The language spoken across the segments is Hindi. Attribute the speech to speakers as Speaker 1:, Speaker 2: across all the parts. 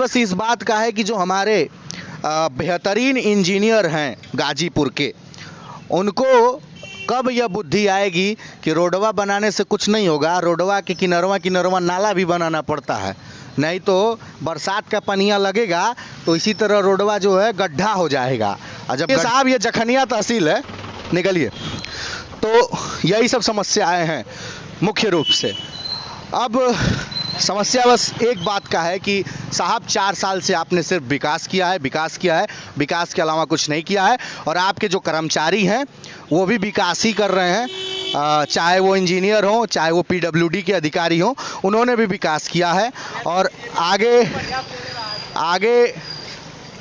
Speaker 1: बस इस बात का है कि जो हमारे बेहतरीन इंजीनियर हैं गाजीपुर के, उनको कब यह बुद्धि आएगी कि रोडवा बनाने से कुछ नहीं होगा, रोडवा के किनरवा नाला भी बनाना पड़ता है, नहीं तो बरसात का पनिया लगेगा तो इसी तरह रोडवा जो है गड्ढा हो जाएगा। और जब साहब ये जखनिया तहसील है, निकलिए, तो यही सब समस्याएं हैं मुख्य रूप से। अब समस्या बस एक बात का है कि साहब 4 साल से आपने सिर्फ विकास किया है, विकास के अलावा कुछ नहीं किया है। और आपके जो कर्मचारी हैं वो भी विकास ही कर रहे हैं, चाहे वो इंजीनियर हो, चाहे वो पीडब्ल्यूडी के अधिकारी हो, उन्होंने भी विकास किया है और आगे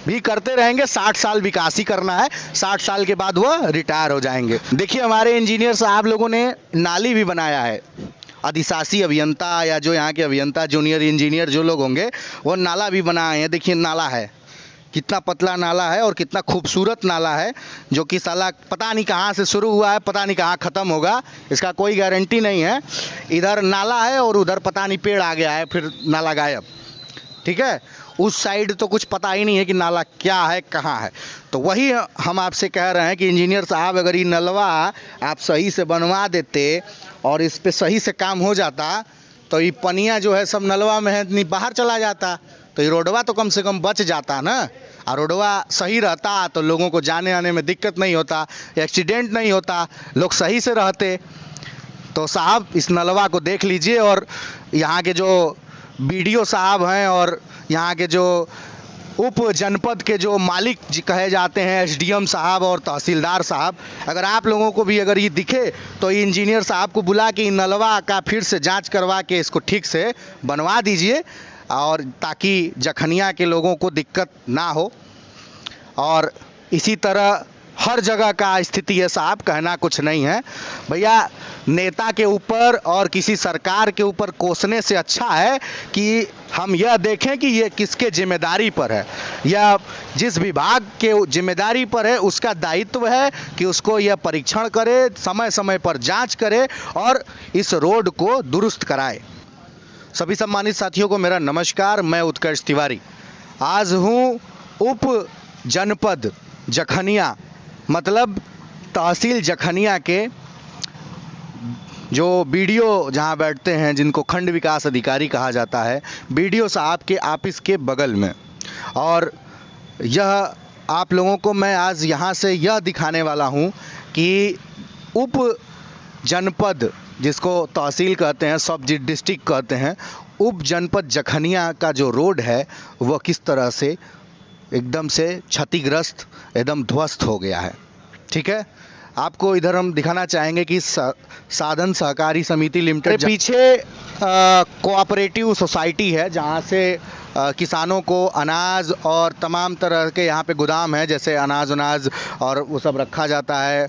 Speaker 1: भी करते रहेंगे। 60 साल विकास ही करना है, 60 साल के बाद वह रिटायर हो जाएंगे। देखिए, हमारे इंजीनियर साहब लोगों ने नाली भी बनाया है। अधिशासी अभियंता या जो यहाँ के अभियंता, जूनियर इंजीनियर जो लोग होंगे, वो नाला भी बनाए हैं। देखिए नाला है, कितना पतला नाला है और कितना खूबसूरत नाला है, जो कि साला पता नहीं कहाँ से शुरू हुआ है, पता नहीं कहाँ ख़त्म होगा, इसका कोई गारंटी नहीं है। इधर नाला है और उधर पता नहीं पेड़ आ गया है, फिर नाला गायब। ठीक है, उस साइड तो कुछ पता ही नहीं है कि नाला क्या है, कहाँ है। तो वही हम आपसे कह रहे हैं कि इंजीनियर साहब, अगर ये नलवा आप सही से बनवा देते और इस पे सही से काम हो जाता, तो ये पनिया जो है सब नलवा में है, नहीं बाहर चला जाता, तो ये रोडवा तो कम से कम बच जाता ना। और रोडवा सही रहता तो लोगों को जाने आने में दिक्कत नहीं होता, एक्सीडेंट नहीं होता, लोग सही से रहते। तो साहब इस नलवा को देख लीजिए, और यहाँ के जो बीडीओ साहब हैं और यहाँ के जो उप जनपद के जो मालिक कहे जाते हैं, एसडीएम साहब और तहसीलदार साहब, अगर आप लोगों को भी अगर ये दिखे तो इंजीनियर साहब को बुला के नलवा का फिर से जांच करवा के इसको ठीक से बनवा दीजिए, और ताकि जखनिया के लोगों को दिक्कत ना हो। और इसी तरह हर जगह का स्थिति है साहब, कहना कुछ नहीं है भैया। नेता के ऊपर और किसी सरकार के ऊपर कोसने से अच्छा है कि हम यह देखें कि ये किसके जिम्मेदारी पर है, या जिस विभाग के जिम्मेदारी पर है उसका दायित्व है कि उसको यह परीक्षण करे, समय समय पर जांच करे और इस रोड को दुरुस्त कराए। सभी सम्मानित साथियों को मेरा नमस्कार, मैं उत्कर्ष तिवारी। आज हूँ उप जनपद जखनिया, मतलब तहसील जखनिया के जो बीडीओ जहाँ बैठते हैं, जिनको खंड विकास अधिकारी कहा जाता है, बीडीओ साहब के ऑफिस के बगल में। और यह आप लोगों को मैं आज यहाँ से यह दिखाने वाला हूँ कि उप जनपद, जिसको तहसील कहते हैं, सब डिस्ट्रिक्ट कहते हैं, उप जनपद जखनिया का जो रोड है वह किस तरह से एकदम से क्षतिग्रस्त, एकदम ध्वस्त हो गया है। ठीक है, आपको इधर हम दिखाना चाहेंगे कि साधन सहकारी समिति लिमिटेड पीछे कोऑपरेटिव सोसाइटी है, जहाँ से किसानों को अनाज और तमाम तरह के यहाँ पे गोदाम है, जैसे अनाज और वो सब रखा जाता है,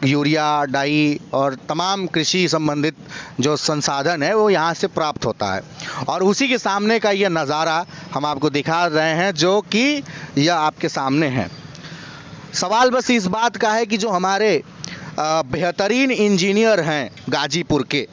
Speaker 1: यूरिया, डाई और तमाम कृषि संबंधित जो संसाधन है वो यहाँ से प्राप्त होता है। और उसी के सामने का ये नज़ारा हम आपको दिखा रहे हैं, जो कि यह आपके सामने है। सवाल बस इस बात का है कि जो हमारे बेहतरीन इंजीनियर हैं गाजीपुर के,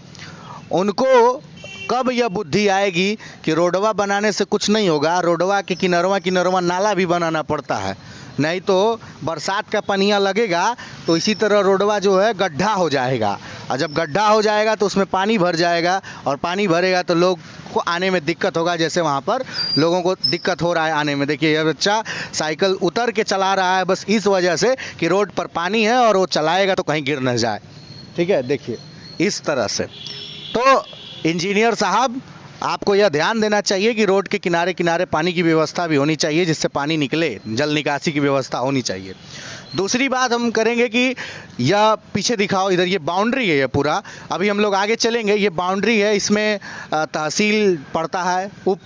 Speaker 1: उनको कब यह बुद्धि आएगी कि रोडवा बनाने से कुछ नहीं होगा, रोडवा के किनरवा नाला भी बनाना पड़ता है, नहीं तो बरसात का पनिया लगेगा तो इसी तरह रोडवा जो है गड्ढा हो जाएगा। और जब गड्ढा हो जाएगा तो उसमें पानी भर जाएगा, और पानी भरेगा तो लोग को आने में दिक्कत होगा, जैसे वहाँ पर लोगों को दिक्कत हो रहा है आने में। देखिए यह बच्चा साइकिल उतर के चला रहा है, बस इस वजह से कि रोड पर पानी है और वो चलाएगा तो कहीं गिर न जाए। ठीक है, देखिए इस तरह से। तो इंजीनियर साहब, आपको यह ध्यान देना चाहिए कि रोड के किनारे किनारे पानी की व्यवस्था भी होनी चाहिए, जिससे पानी निकले, जल निकासी की व्यवस्था होनी चाहिए। दूसरी बात हम करेंगे कि यह पीछे दिखाओ, इधर ये बाउंड्री है, ये पूरा, अभी हम लोग आगे चलेंगे, ये बाउंड्री है, इसमें तहसील पड़ता है, उप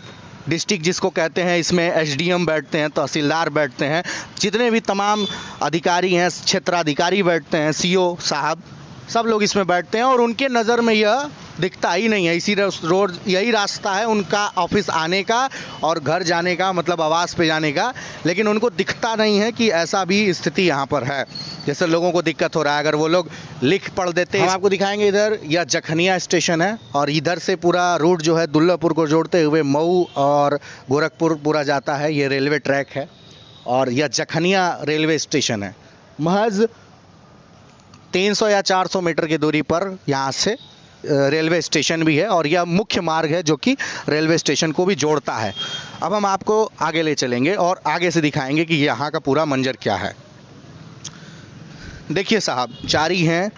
Speaker 1: डिस्ट्रिक्ट जिसको कहते हैं, इसमें एसडीएम बैठते हैं, तहसीलदार बैठते हैं, जितने भी तमाम अधिकारी हैं, क्षेत्राधिकारी बैठते हैं, सीओ साहब, सब लोग इसमें बैठते हैं, और उनके नज़र में यह दिखता ही नहीं है। इसी रोड, यही रास्ता है उनका ऑफिस आने का और घर जाने का, मतलब आवास पे जाने का, लेकिन उनको दिखता नहीं है कि ऐसा भी स्थिति यहाँ पर है। जैसे लोगों को दिक्कत हो रहा है, अगर वो लोग लिख पढ़ देते। हम आपको दिखाएंगे इधर यह जखनिया स्टेशन है और इधर से पूरा रूट जो है दुल्लापुर को जोड़ते हुए मऊ और गोरखपुर पूरा जाता है। ये रेलवे ट्रैक है और यह जखनिया रेलवे स्टेशन है। महज 300 या 400 मीटर की दूरी पर यहाँ से रेलवे स्टेशन भी है और यह मुख्य मार्ग है जो कि रेलवे स्टेशन को भी जोड़ता है। अब हम आपको आगे ले चलेंगे और आगे से दिखाएंगे कि यहाँ का पूरा मंजर क्या है। देखिए साहब, चारी हैं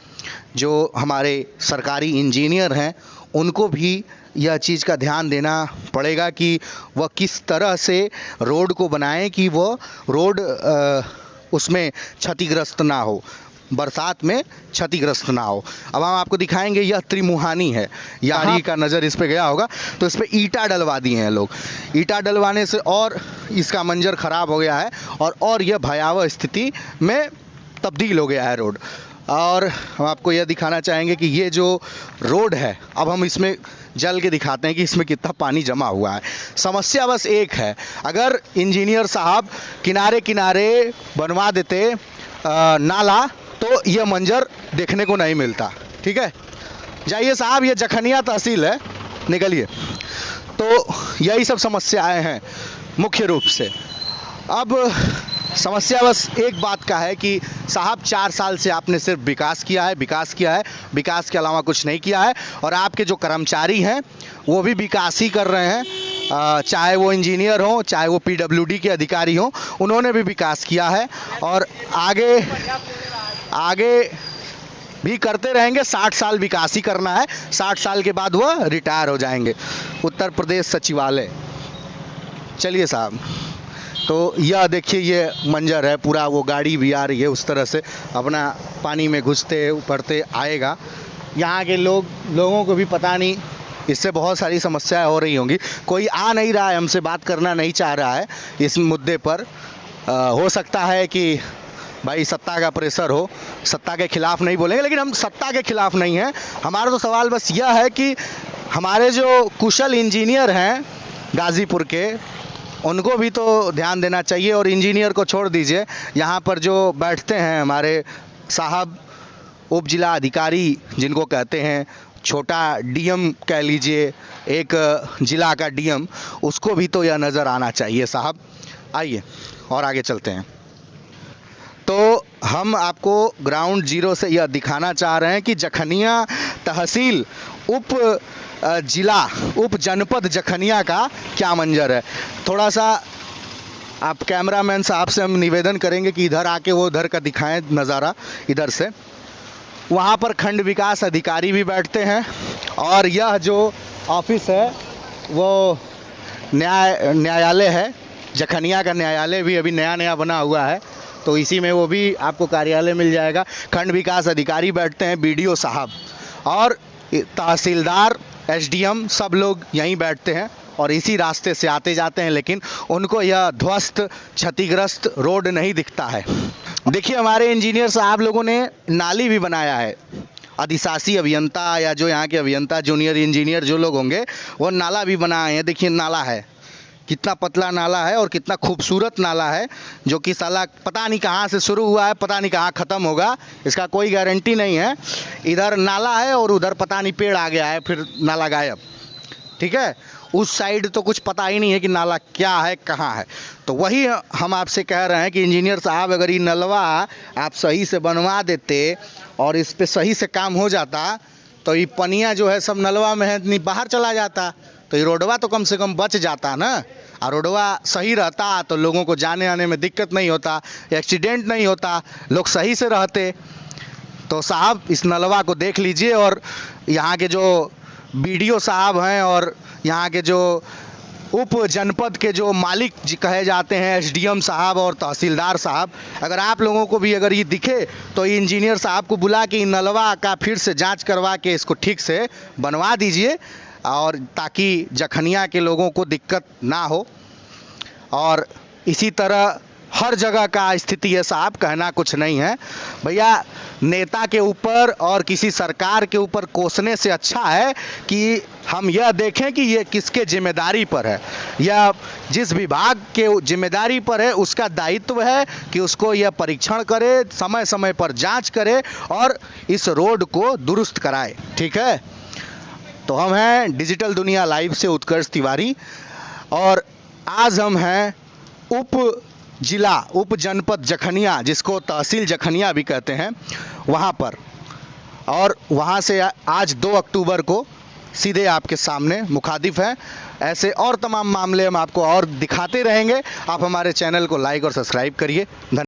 Speaker 1: जो हमारे सरकारी इंजीनियर हैं, उनको भी यह चीज़ का ध्यान देना पड़ेगा कि वह किस तरह से रोड को बनाएं कि वह रोड उसमें क्षतिग्रस्त ना हो, बरसात में क्षतिग्रस्त ना हो। अब हम आपको दिखाएंगे यह त्रिमुहानी है। यहाँ का नज़र इस पे गया होगा तो इस पे ईंटा डलवा दिए हैं लोग। ईंटा डलवाने से और इसका मंजर ख़राब हो गया है और यह भयावह स्थिति में तब्दील हो गया है रोड। और हम आपको यह दिखाना चाहेंगे कि ये जो रोड है, अब हम इसमें जल के दिखाते हैं कि इसमें कितना पानी जमा हुआ है। समस्या बस एक है, अगर इंजीनियर साहब किनारे किनारे बनवा देते नाला तो यह मंजर देखने को नहीं मिलता। ठीक है, जाइए साहब, ये जखनिया तहसील है, निकलिए। तो यही सब समस्याएं हैं मुख्य रूप से। अब समस्या बस एक बात का है कि साहब 4 साल से आपने सिर्फ विकास किया है, विकास के अलावा कुछ नहीं किया है। और आपके जो कर्मचारी हैं वो भी विकास ही कर रहे हैं, चाहे वो इंजीनियर हो, चाहे वो पीडब्ल्यूडी के अधिकारी हो, उन्होंने भी विकास किया है और आगे भी करते रहेंगे। 60 साल विकास ही करना है, 60 साल के बाद वह रिटायर हो जाएंगे। उत्तर प्रदेश सचिवालय। चलिए साहब, तो यह देखिए ये मंजर है पूरा, वो गाड़ी भी आ रही है उस तरह से अपना पानी में घुसते ऊपरते आएगा। यहाँ के लोगों को भी पता नहीं, इससे बहुत सारी समस्याएं हो रही होंगी। कोई आ नहीं रहा है, हमसे बात करना नहीं चाह रहा है इस मुद्दे पर। हो सकता है कि भाई सत्ता का प्रेशर हो, सत्ता के खिलाफ नहीं बोलेंगे, लेकिन हम सत्ता के खिलाफ नहीं हैं। हमारा तो सवाल बस यह है कि हमारे जो कुशल इंजीनियर हैं गाज़ीपुर के, उनको भी तो ध्यान देना चाहिए। और इंजीनियर को छोड़ दीजिए, यहाँ पर जो बैठते हैं हमारे साहब उप जिला अधिकारी जिनको कहते हैं, छोटा डीएम कह लीजिए, एक जिला का डीएम, उसको भी तो यह नज़र आना चाहिए साहब। आइए और आगे चलते हैं। तो हम आपको ग्राउंड जीरो से यह दिखाना चाह रहे हैं कि जखनिया तहसील उप जनपद जखनिया का क्या मंजर है। थोड़ा सा आप कैमरामैन साहब से हम निवेदन करेंगे कि इधर आके वो उधर का दिखाएं नज़ारा इधर से। वहाँ पर खंड विकास अधिकारी भी बैठते हैं और यह जो ऑफिस है वो न्यायालय है। जखनिया का न्यायालय भी अभी नया बना हुआ है, तो इसी में वो भी आपको कार्यालय मिल जाएगा। खंड विकास अधिकारी बैठते हैं, बीडीओ साहब और तहसीलदार, एसडीएम, सब लोग यहीं बैठते हैं और इसी रास्ते से आते जाते हैं, लेकिन उनको यह ध्वस्त क्षतिग्रस्त रोड नहीं दिखता है। देखिए हमारे इंजीनियर साहब लोगों ने नाली भी बनाया है। अधिशासी अभियंता या जो यहाँ के अभियंता जूनियर इंजीनियर जो लोग होंगे वो नाला भी बनाए हैं। देखिए नाला है, कितना पतला नाला है और कितना खूबसूरत नाला है, जो कि साला पता नहीं कहाँ से शुरू हुआ है, पता नहीं कहाँ ख़त्म होगा, इसका कोई गारंटी नहीं है। इधर नाला है और उधर पता नहीं पेड़ आ गया है, फिर नाला गायब। ठीक है, उस साइड तो कुछ पता ही नहीं है कि नाला क्या है, कहाँ है। तो वही हम आपसे कह रहे हैं कि इंजीनियर साहब, अगर ये नलवा आप सही से बनवा देते और इस पर सही से काम हो जाता तो ये पनिया जो है सब नलवा में है, नहीं बाहर चला जाता, तो ये रोडवा तो कम से कम बच जाता ना। और रोडवा सही रहता तो लोगों को जाने आने में दिक्कत नहीं होता, एक्सीडेंट नहीं होता, लोग सही से रहते। तो साहब इस नलवा को देख लीजिए और यहाँ के जो बीडीओ साहब हैं और यहाँ के जो उप जनपद के जो मालिक कहे जाते हैं, एसडीएम साहब और तहसीलदार साहब, अगर आप लोगों को भी अगर ये दिखे तो ये इंजीनियर साहब को बुला के नलवा का फिर से जांच करवा के इसको ठीक से बनवा दीजिए, और ताकि जखनिया के लोगों को दिक्कत ना हो। और इसी तरह हर जगह का स्थिति है साहब, कहना कुछ नहीं है भैया। नेता के ऊपर और किसी सरकार के ऊपर कोसने से अच्छा है कि हम यह देखें कि ये किसके जिम्मेदारी पर है, या जिस विभाग के जिम्मेदारी पर है उसका दायित्व है कि उसको यह परीक्षण करे, समय समय पर जांच करे और इस रोड को दुरुस्त कराए। ठीक है, तो हम हैं डिजिटल दुनिया लाइव से उत्कर्ष तिवारी, और आज हम हैं उप जनपद जखनिया, जिसको तहसील जखनिया भी कहते हैं, वहाँ पर। और वहाँ से आज 2 अक्टूबर को सीधे आपके सामने मुखातिब है। ऐसे और तमाम मामले हम आपको और दिखाते रहेंगे। आप हमारे चैनल को लाइक और सब्सक्राइब करिए। धन्यवाद।